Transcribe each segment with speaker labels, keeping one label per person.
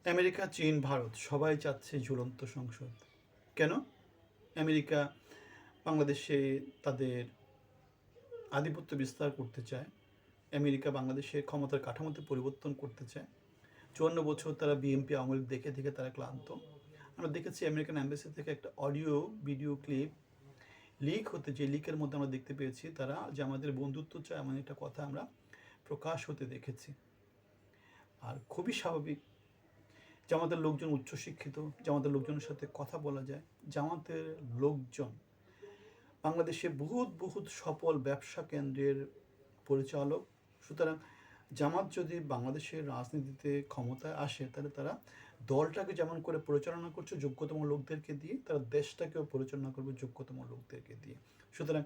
Speaker 1: America, চীন, ভারত সবাই চাচ্ছে ঝুলন্ত সংসদ। কেন? আমেরিকা বাংলাদেশে তাদের আধিপত্য বিস্তার করতে চায়। আমেরিকা বাংলাদেশের ক্ষমতার কাঠামোতে পরিবর্তন করতে চায়। ৫৪ বছর তারা বিএনপি আওয়ামী লীগ দেখে দেখে তারা ক্লান্ত। আমরা দেখেছি আমেরিকান অ্যাম্বাসি থেকে একটা অডিও ভিডিও ক্লিপ লিক হতে, যে লিকের মধ্যে আমরা দেখতে পেয়েছি তারা যে আমাদের বন্ধুত্ব চায় এমন একটা কথা আমরা প্রকাশ হতে দেখেছি। আর খুবই স্বাভাবিক, জামাতের লোকজন উচ্চশিক্ষিত, জামাতের লোকজনের সাথে কথা বলা যায়। জামাতের লোকজন বাংলাদেশে বহুত বহুত সফল ব্যবসা কেন্দ্রের পরিচালক। সুতরাং জামাত যদি বাংলাদেশের রাজনীতিতে ক্ষমতায় আসে, তাহলে তারা দলটাকে যেমন করে পরিচালনা করছে যোগ্যতম লোকদেরকে দিয়ে, তারা দেশটাকেও পরিচালনা করবে যোগ্যতম লোকদেরকে দিয়ে। সুতরাং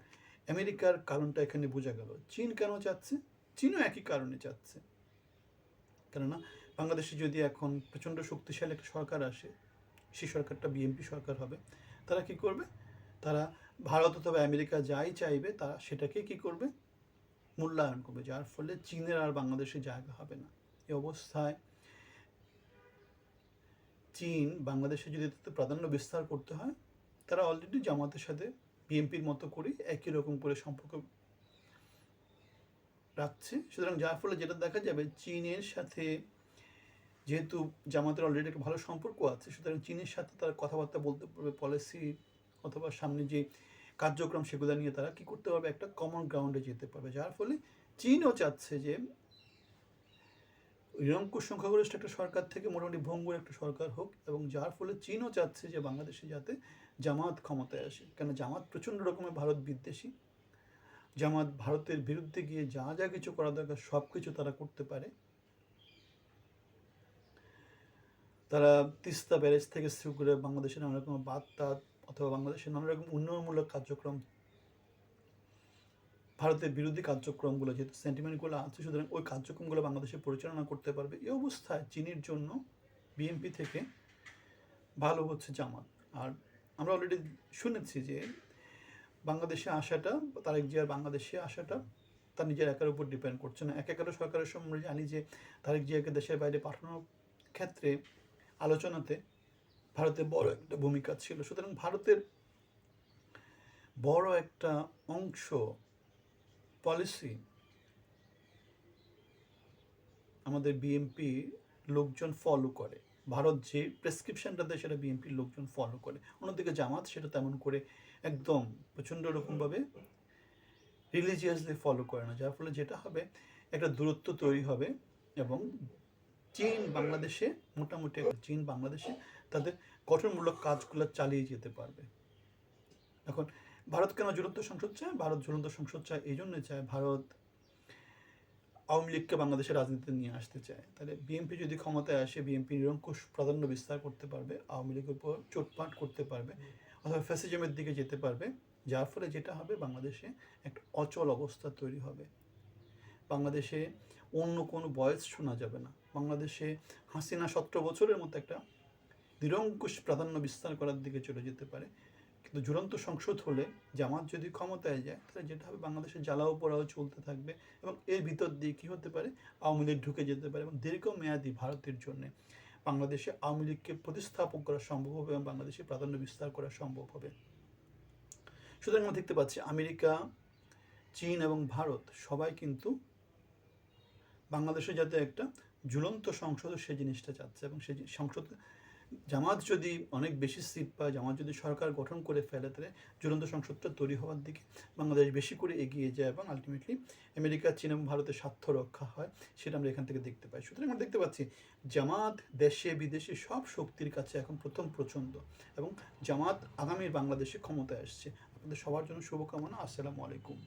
Speaker 1: আমেরিকার কারণটা এখানে বোঝা গেল। চীন কেন চাচ্ছে? চীনও একই কারণে চাচ্ছে। কেননা বাংলাদেশে যদি এখন প্রচণ্ড শক্তিশালী একটা সরকার আসে, সেই সরকারটা বিএনপি সরকার হবে, তারা কি করবে? তারা ভারত অথবা আমেরিকা যাই চাইবে তারা সেটাকে কি করবে? মূল্যায়ন করবে, যার ফলে চীনের আর বাংলাদেশে জায়গা হবে না। এই অবস্থায় চীন বাংলাদেশে যদি প্রাধান্য বিস্তার করতে হয়, তারা অলরেডি জামাতের সাথে বিএনপির মতো করে একই রকম করে সম্পর্ক রাখছে। সুতরাং যার ফলে যেটা দেখা যাবে, চীনের সাথে যেহেতু জামাতের অলরেডি একটা ভালো সম্পর্ক আছে, সুতরাং চীনের সাথে তারা কথাবার্তা বলতে পারবে, পলিসি অথবা সামনে যে কার্যক্রম সেগুলো নিয়ে তারা কী করতে পারবে, একটা কমন গ্রাউন্ডে যেতে পারবে। যার ফলে চীনও চাচ্ছে যে নিরঙ্কুশ সংখ্যাগরিষ্ঠ একটা সরকার থেকে মোটামুটি ভঙ্গুর একটা সরকার হোক, এবং যার ফলে চীনও চাচ্ছে যে বাংলাদেশে যাতে জামাত ক্ষমতায় আসে। কেন জামাত প্রচণ্ড রকমের ভারত বিদ্বেষী। জামাত ভারতের বিরুদ্ধে গিয়ে যা যা কিছু করা দরকার সব কিছু তারা করতে পারে। তারা তিস্তা ব্যারেজ থেকে শুরু করে বাংলাদেশের নানা রকম বার্তা অথবা বাংলাদেশের নানা রকম উন্নয়নমূলক কার্যক্রম, ভারতের বিরোধী কার্যক্রমগুলো যেহেতু সেন্টিমেন্টগুলো আছে, সুতরাং ওই কার্যক্রমগুলো বাংলাদেশে পরিচালনা করতে পারবে। এই অবস্থায় চীনের জন্য বিএনপি থেকে ভালো হচ্ছে জামাত। আর আমরা অলরেডি শুনেছি যে বাংলাদেশে আসাটা, তারেক জিয়ার বাংলাদেশে আসাটা তার নিজের একার উপর ডিপেন্ড করছে না। একার সরকারের সময় আমরা জানি যে তারেক জিয়াকে দেশের বাইরে পাঠানোর ক্ষেত্রে আলোচনাতে ভারতের বড় একটা ভূমিকা ছিল। সুতরাং ভারতের বড় একটা অংশ পলিসি আমাদের বিএনপি লোকজন ফলো করে। ভারত যে প্রেসক্রিপশনটা দেয় সেটা বিএনপির লোকজন ফলো করে। অন্যদিকে জামাত সেটা তেমন করে একদম প্রচণ্ড রকমভাবে রিলিজিয়াসলি ফলো করে না। যার ফলে যেটা হবে, একটা দূরত্ব তৈরি হবে, এবং চীন বাংলাদেশে মোটামুটি চীন বাংলাদেশে তাদের গঠনমূলক কাজগুলো চালিয়ে যেতে পারবে। এখন ভারত কেন ঝুলন্ত সংসদ চায়? ভারত ঝুলন্ত সংসদ চায় এই জন্য চায়, ভারত আওয়ামী লীগকে বাংলাদেশের রাজনীতিতে নিয়ে আসতে চায়। তাহলে বিএনপি যদি ক্ষমতায় আসে, বিএনপি নিরঙ্কুশ প্রাধান্য বিস্তার করতে পারবে, আওয়ামী লীগের উপর চোটপাট করতে পারবে, অথবা ফ্যাসিজমের দিকে যেতে পারবে। যার ফলে যেটা হবে, বাংলাদেশে একটা অচল অবস্থা তৈরি হবে। বাংলাদেশে অন্য কোনো ভয়েস শোনা যাবে না। বাংলাদেশে হাসিনা 17 বছরের মতো একটা নিরঙ্কুশ প্রাধান্য বিস্তার করার দিকে চলে যেতে পারে। কিন্তু ঝুলন্ত সংসদ হলে, জামাত যদি ক্ষমতায় যায়, তাহলে যেটা হবে, বাংলাদেশের জ্বালাও পোড়াও চলতে থাকবে, এবং এর ভিতর দিয়ে কী হতে পারে, আওয়ামী লীগ ঢুকে যেতে পারে, এবং দীর্ঘমেয়াদী ভারতের জন্যে বাংলাদেশে আওয়ামী লীগকে প্রতিস্থাপন করা সম্ভব হবে, এবং বাংলাদেশে প্রাধান্য বিস্তার করা সম্ভব হবে। সুতরাং আমরা দেখতে পাচ্ছি আমেরিকা, চীন এবং ভারত সবাই কিন্তু বাংলাদেশে যাতে একটা ঝুলন্ত সংসদ, সেই জিনিসটা চাচ্ছে। এবং সেই সংসদ, জামাত যদি অনেক বেশি সিট পায়, জামাত যদি সরকার গঠন করে ফেলে, তাহলে ঝুলন্ত সংসদটা তৈরি হওয়ার দিকে বাংলাদেশ বেশি করে এগিয়ে যায়, এবং আলটিমেটলি আমেরিকা, চীন এবং ভারতের স্বার্থ রক্ষা হয়, সেটা আমরা এখান থেকে দেখতে পাই। সুতরাং আমরা দেখতে পাচ্ছি জামাত দেশে বিদেশে সব শক্তির কাছে এখন প্রথম প্রচণ্ড, এবং জামাত আগামীর বাংলাদেশে ক্ষমতায় আসছে। আপনাদের সবার জন্য শুভকামনা। আসসালামু আলাইকুম।